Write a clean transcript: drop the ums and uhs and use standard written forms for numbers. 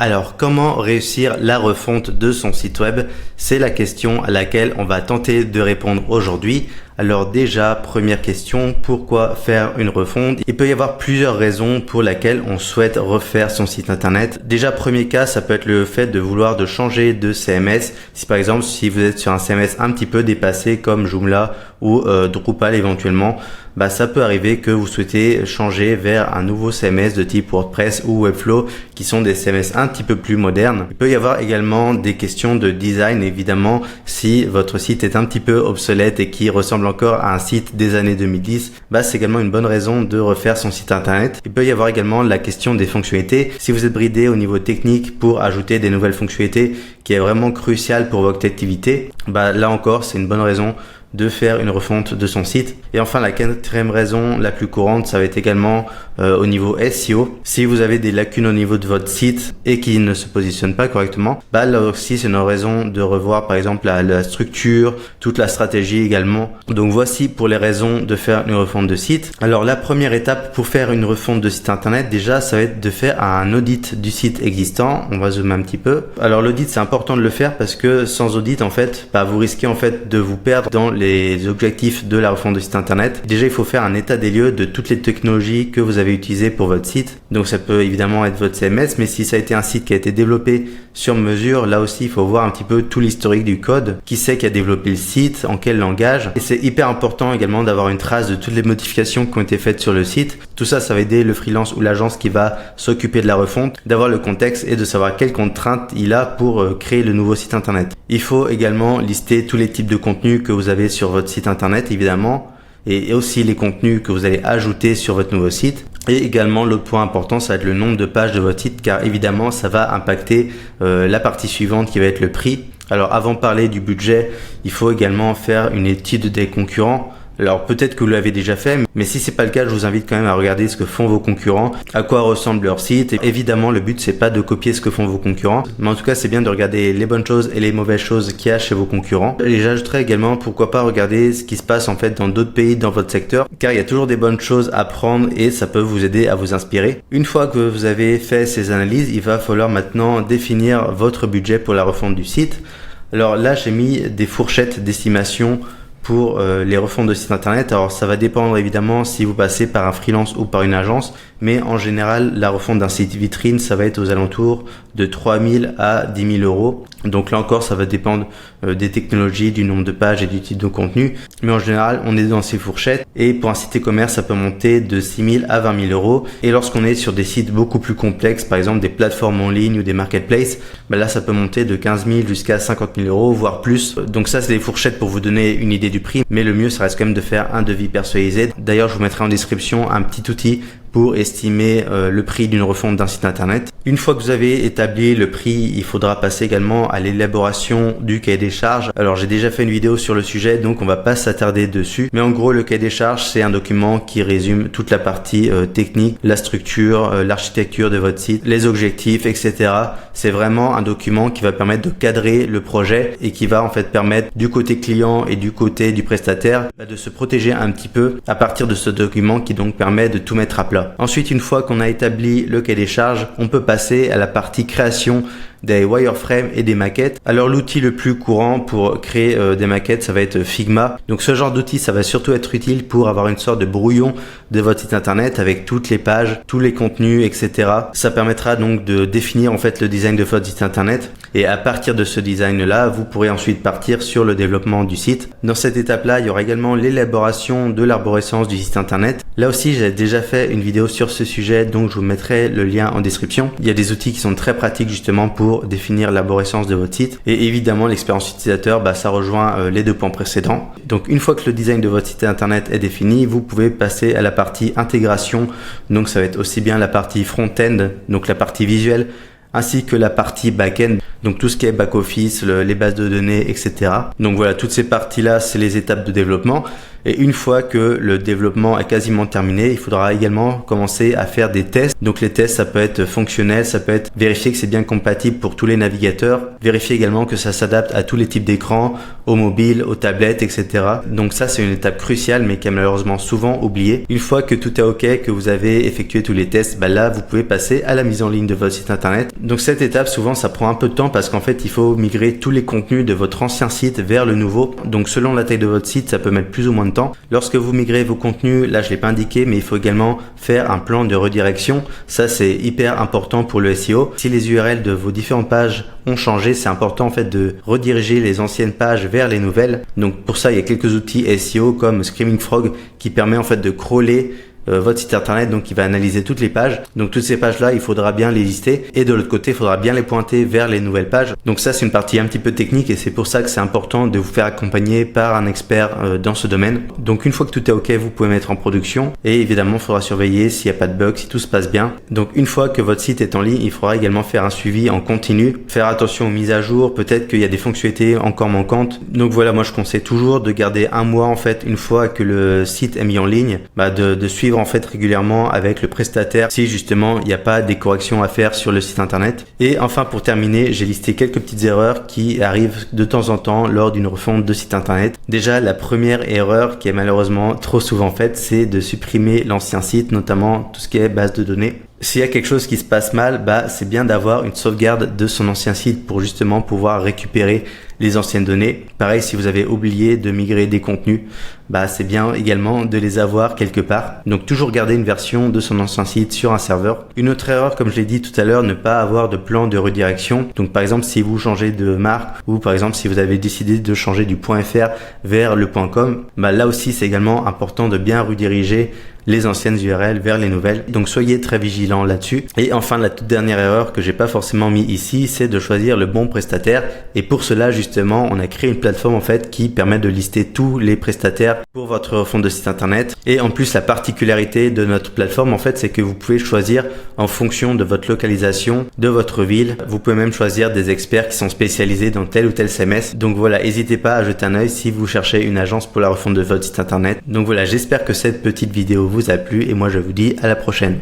Alors, comment réussir la refonte de son site web? C'est la question à laquelle on va tenter de répondre aujourd'hui. Alors déjà, première question, pourquoi faire une refonte? Il peut y avoir plusieurs raisons pour lesquelles on souhaite refaire son site internet. Déjà, premier cas, ça peut être le fait de vouloir changer de CMS. Si par exemple, si vous êtes sur un CMS un petit peu dépassé comme Joomla ou Drupal éventuellement, ça peut arriver que vous souhaitez changer vers un nouveau CMS de type WordPress ou Webflow qui sont des CMS un petit peu plus modernes. Il peut y avoir également des questions de design, évidemment, si votre site est un petit peu obsolète et qui ressemble encore à un site des années 2010, c'est également une bonne raison de refaire son site internet. Il peut y avoir également la question des fonctionnalités. Si vous êtes bridé au niveau technique pour ajouter des nouvelles fonctionnalités qui est vraiment crucial pour votre activité, là encore, c'est une bonne raison de faire une refonte de son site. Et enfin, la quatrième raison la plus courante, ça va être également au niveau SEO. Si vous avez des lacunes au niveau de votre site et qui ne se positionne pas correctement, là aussi c'est une raison de revoir par exemple la structure, toute la stratégie également. Donc voici pour les raisons de faire une refonte de site. Alors la première étape pour faire une refonte de site internet, déjà ça va être de faire un audit du site existant. On va zoomer un petit peu. Alors l'audit, c'est important de le faire parce que sans audit en fait, vous risquez en fait de vous perdre dans les objectifs de la refonte de site internet. Déjà, il faut faire un état des lieux de toutes les technologies que vous avez utilisées pour votre site. Donc ça peut évidemment être votre CMS, mais si ça a été un site qui a été développé sur mesure, là aussi il faut voir un petit peu tout l'historique du code, qui c'est qui a développé le site, en quel langage. Et c'est hyper important également d'avoir une trace de toutes les modifications qui ont été faites sur le site. Tout ça, ça va aider le freelance ou l'agence qui va s'occuper de la refonte d'avoir le contexte et de savoir quelles contraintes il a pour créer le nouveau site internet. Il faut également lister tous les types de contenus que vous avez sur votre site internet évidemment, et aussi les contenus que vous allez ajouter sur votre nouveau site. Et également l'autre point important, ça va être le nombre de pages de votre site, car évidemment ça va impacter la partie suivante qui va être le prix. Alors avant de parler du budget, il faut également faire une étude des concurrents. Alors peut-être que vous l'avez déjà fait, mais si c'est pas le cas, je vous invite quand même à regarder ce que font vos concurrents, à quoi ressemble leur site. Et évidemment, le but c'est pas de copier ce que font vos concurrents, mais en tout cas c'est bien de regarder les bonnes choses et les mauvaises choses qu'il y a chez vos concurrents. Et j'ajouterais également pourquoi pas regarder ce qui se passe en fait dans d'autres pays dans votre secteur, car il y a toujours des bonnes choses à prendre et ça peut vous aider à vous inspirer. Une fois que vous avez fait ces analyses, il va falloir maintenant définir votre budget pour la refonte du site. Alors là, j'ai mis des fourchettes d'estimation pour les refontes de site internet. Alors ça va dépendre évidemment si vous passez par un freelance ou par une agence, mais en général la refonte d'un site vitrine, ça va être aux alentours de 3 000 à 10 000 euros. Donc là encore, ça va dépendre des technologies, du nombre de pages et du type de contenu, mais en général on est dans ces fourchettes. Et pour un site e-commerce, ça peut monter de 6 000 à 20 000 euros. Et lorsqu'on est sur des sites beaucoup plus complexes, par exemple des plateformes en ligne ou des marketplaces, là ça peut monter de 15 000 jusqu'à 50 000 euros, voire plus. Donc ça, c'est des fourchettes pour vous donner une idée du prix, mais le mieux ça reste quand même de faire un devis personnalisé. D'ailleurs, je vous mettrai en description un petit outil pour estimer le prix d'une refonte d'un site internet. Une fois que vous avez établi le prix, il faudra passer également à l'élaboration du cahier des charges. Alors j'ai déjà fait une vidéo sur le sujet, donc on va pas s'attarder dessus. Mais en gros, le cahier des charges, c'est un document qui résume toute la partie technique, la structure, l'architecture de votre site, les objectifs, etc. C'est vraiment un document qui va permettre de cadrer le projet et qui va en fait permettre du côté client et du côté du prestataire de se protéger un petit peu à partir de ce document qui donc permet de tout mettre à plat. Ensuite, une fois qu'on a établi le cahier des charges, on peut passer à la partie création des wireframes et des maquettes. Alors l'outil le plus courant pour créer des maquettes, ça va être Figma. Donc ce genre d'outil, ça va surtout être utile pour avoir une sorte de brouillon de votre site internet avec toutes les pages, tous les contenus, etc. Ça permettra donc de définir en fait le design de votre site internet. Et à partir de ce design-là, vous pourrez ensuite partir sur le développement du site. Dans cette étape-là, il y aura également l'élaboration de l'arborescence du site internet. Là aussi, j'ai déjà fait une vidéo sur ce sujet, donc je vous mettrai le lien en description. Il y a des outils qui sont très pratiques justement pour définir l'arborescence de votre site. Et évidemment, l'expérience utilisateur, ça rejoint les deux points précédents. Donc une fois que le design de votre site internet est défini, vous pouvez passer à la partie intégration. Donc ça va être aussi bien la partie front-end, donc la partie visuelle, ainsi que la partie back-end, donc tout ce qui est back-office, les bases de données, etc. Donc voilà, toutes ces parties-là, c'est les étapes de développement. Et une fois que le développement est quasiment terminé, il faudra également commencer à faire des tests. Donc les tests, ça peut être fonctionnel, ça peut être vérifier que c'est bien compatible pour tous les navigateurs, vérifier également que ça s'adapte à tous les types d'écrans, aux mobiles, aux tablettes, etc. Donc ça, c'est une étape cruciale, mais qui est malheureusement souvent oubliée. Une fois que tout est OK, que vous avez effectué tous les tests, là, vous pouvez passer à la mise en ligne de votre site internet. Donc cette étape, souvent, ça prend un peu de temps parce qu'en fait, il faut migrer tous les contenus de votre ancien site vers le nouveau. Donc selon la taille de votre site, ça peut mettre plus ou moins de temps. Lorsque vous migrez vos contenus, là, je l'ai pas indiqué, mais il faut également faire un plan de redirection. Ça, c'est hyper important pour le SEO. Si les URL de vos différentes pages ont changé, c'est important en fait de rediriger les anciennes pages vers les nouvelles. Donc pour ça, il y a quelques outils SEO comme Screaming Frog qui permet en fait de crawler votre site internet, donc il va analyser toutes les pages. Donc toutes ces pages là, il faudra bien les lister et de l'autre côté, il faudra bien les pointer vers les nouvelles pages. Donc ça, c'est une partie un petit peu technique et c'est pour ça que c'est important de vous faire accompagner par un expert dans ce domaine. Donc une fois que tout est OK, vous pouvez mettre en production et évidemment, il faudra surveiller s'il n'y a pas de bug, si tout se passe bien. Donc une fois que votre site est en ligne, il faudra également faire un suivi en continu, faire attention aux mises à jour, peut-être qu'il y a des fonctionnalités encore manquantes. Donc voilà, moi je conseille toujours de garder un mois en fait, une fois que le site est mis en ligne, de suivre en fait régulièrement avec le prestataire si justement il n'y a pas des corrections à faire sur le site internet. Et enfin, pour terminer, j'ai listé quelques petites erreurs qui arrivent de temps en temps lors d'une refonte de site internet. Déjà, la première erreur qui est malheureusement trop souvent faite, c'est de supprimer l'ancien site, notamment tout ce qui est base de données. S'il y a quelque chose qui se passe mal, c'est bien d'avoir une sauvegarde de son ancien site pour justement pouvoir récupérer les anciennes données. Pareil, si vous avez oublié de migrer des contenus, c'est bien également de les avoir quelque part. Donc toujours garder une version de son ancien site sur un serveur. Une autre erreur, comme je l'ai dit tout à l'heure, ne pas avoir de plan de redirection. Donc par exemple, si vous changez de marque ou par exemple si vous avez décidé de changer du .fr vers le .com, là aussi c'est également important de bien rediriger les anciennes URL vers les nouvelles. Donc soyez très vigilants là-dessus. Et enfin, la toute dernière erreur que j'ai pas forcément mis ici, c'est de choisir le bon prestataire. Et pour cela, justement, on a créé une plateforme en fait qui permet de lister tous les prestataires pour votre refonte de site internet. Et en plus, la particularité de notre plateforme en fait, c'est que vous pouvez choisir en fonction de votre localisation, de votre ville. Vous pouvez même choisir des experts qui sont spécialisés dans tel ou tel CMS. Donc voilà, n'hésitez pas à jeter un œil si vous cherchez une agence pour la refonte de votre site internet. Donc voilà, j'espère que cette petite vidéo vous a plu et moi je vous dis à la prochaine.